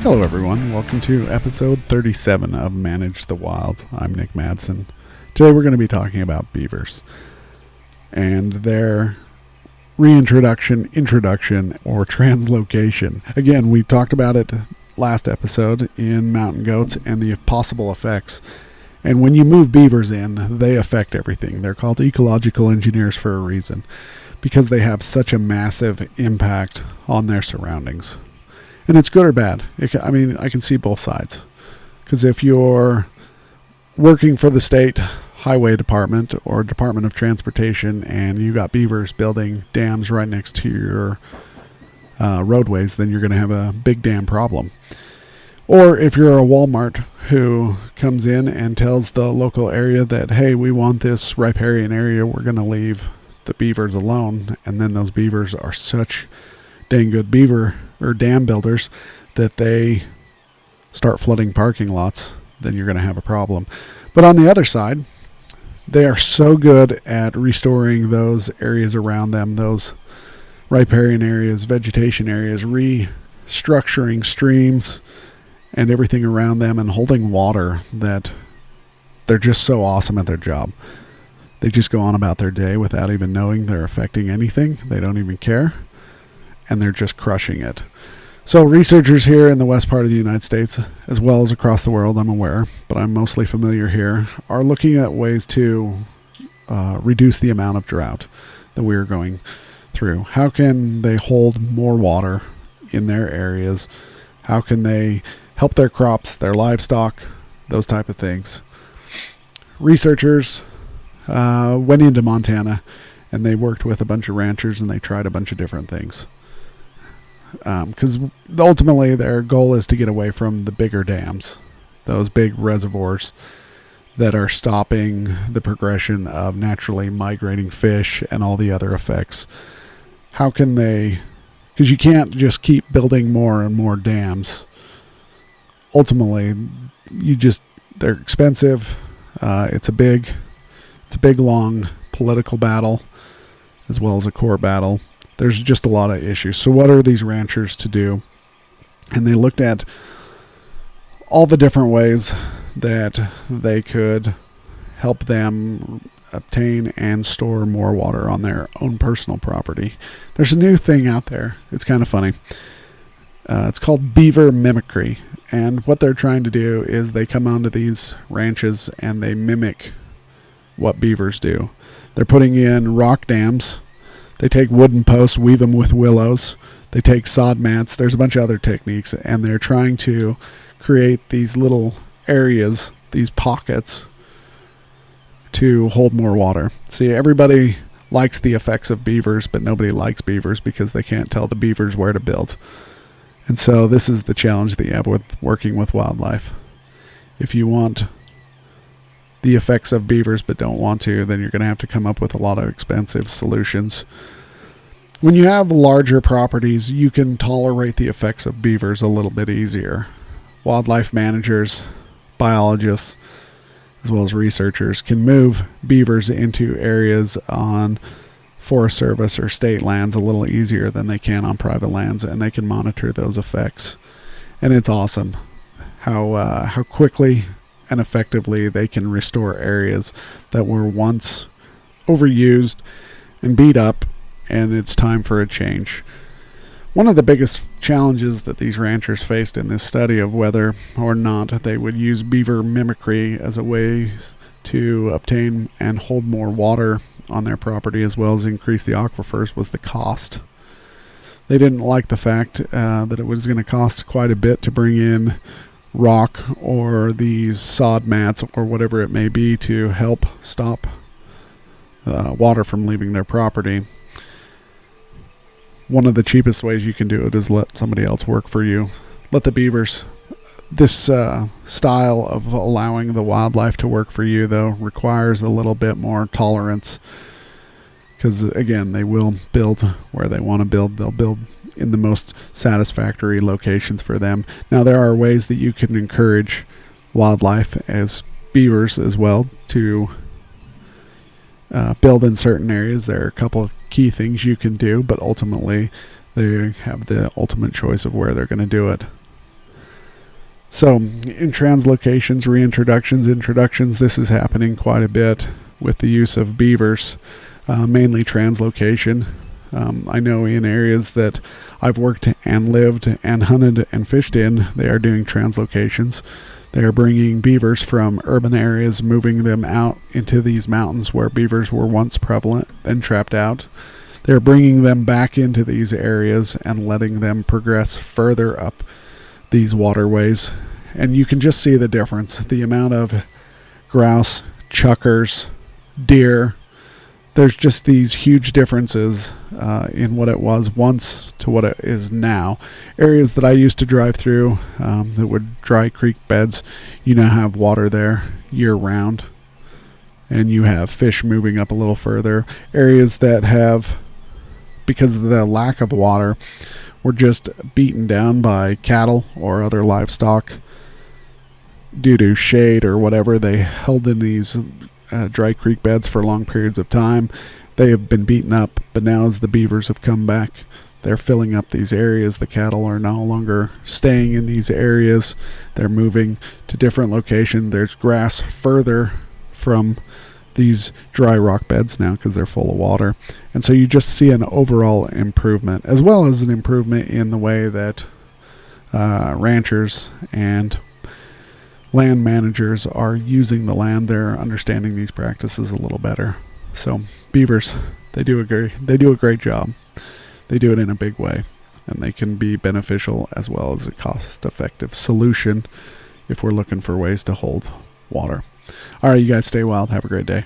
Hello everyone, welcome to episode 37 of Manage the Wild. I'm Nick Madsen. Today we're going to be talking about beavers and their reintroduction, introduction, or translocation. Again, we talked about it last episode in mountain goats and the possible effects. And when you move beavers in, they affect everything. They're called ecological engineers for a reason, because they have such a massive impact on their surroundings. And it's good or bad. I can see both sides. Because if you're working for the state highway department or Department of Transportation and you got beavers building dams right next to your roadways, then you're going to have a big dam problem. Or if you're a Walmart who comes in and tells the local area that, hey, we want this riparian area, we're going to leave the beavers alone. And then those beavers are such dang good beaver or dam builders that they start flooding parking lots, then you're going to have a problem. But on the other side, they are so good at restoring those areas around them, those riparian areas, vegetation areas, restructuring streams and everything around them and holding water, that they're just so awesome at their job. They just go on about their day without even knowing they're affecting anything. They don't even care. And they're just crushing it. So researchers here in the west part of the United States, as well as across the world, I'm aware, but I'm mostly familiar here, are looking at ways to reduce the amount of drought that we are going through. How can they hold more water in their areas? How can they help their crops, their livestock, those type of things? Researchers went into Montana and they worked with a bunch of ranchers and they tried a bunch of different things. Because ultimately their goal is to get away from the bigger dams, those big reservoirs that are stopping the progression of naturally migrating fish and all the other effects. How can they, because you can't just keep building more and more dams. Ultimately, they're expensive. It's a big, long political battle as well as a core battle. There's just a lot of issues. So what are these ranchers to do? And they looked at all the different ways that they could help them obtain and store more water on their own personal property. There's a new thing out there. It's kind of funny. It's called beaver mimicry. And what they're trying to do is they come onto these ranches and they mimic what beavers do. They're putting in rock dams. They take wooden posts, weave them with willows. They take sod mats. There's a bunch of other techniques, and they're trying to create these little areas, these pockets, to hold more water. See, everybody likes the effects of beavers, but nobody likes beavers because they can't tell the beavers where to build. And so this is the challenge that you have with working with wildlife. If you want the effects of beavers but don't want to, then you're going to have to come up with a lot of expensive solutions. When you have larger properties, you can tolerate the effects of beavers a little bit easier. Wildlife managers, biologists, as well as researchers can move beavers into areas on Forest Service or state lands a little easier than they can on private lands, and they can monitor those effects. And it's awesome how quickly and effectively they can restore areas that were once overused and beat up, and it's time for a change. One of the biggest challenges that these ranchers faced in this study of whether or not they would use beaver mimicry as a way to obtain and hold more water on their property as well as increase the aquifers was the cost. They didn't like the fact that it was going to cost quite a bit to bring in rock or these sod mats or whatever it may be to help stop water from leaving their property. One of the cheapest ways you can do it is let somebody else work for you. Let the beavers. This style of allowing the wildlife to work for you, though, requires a little bit more tolerance. Because, again, they will build where they want to build. They'll build in the most satisfactory locations for them. Now, there are ways that you can encourage wildlife as beavers as well to build in certain areas. There are a couple of key things you can do, but ultimately they have the ultimate choice of where they're going to do it. So in translocations, reintroductions, introductions, this is happening quite a bit with the use of beavers, mainly translocation. I know in areas that I've worked and lived and hunted and fished in, they are doing translocations. They are bringing beavers from urban areas, moving them out into these mountains where beavers were once prevalent and trapped out. They're bringing them back into these areas and letting them progress further up these waterways. And you can just see the difference. The amount of grouse, chukars, deer, there's just these huge differences in what it was once to what it is now. Areas that I used to drive through that were dry creek beds, you now have water there year round, and you have fish moving up a little further. Areas that have, because of the lack of water, were just beaten down by cattle or other livestock due to shade or whatever. They held in these dry creek beds for long periods of time. They have been beaten up, but now as the beavers have come back, they're filling up these areas. The cattle are no longer staying in these areas. They're moving to different locations. There's grass further from these dry rock beds now because they're full of water. And so you just see an overall improvement, as well as an improvement in the way that ranchers and land managers are using the land. They're understanding these practices a little better. So beavers, they do a great job. They do it in a big way, and they can be beneficial as well as a cost-effective solution if we're looking for ways to hold water. All right, you guys stay wild. Have a great day.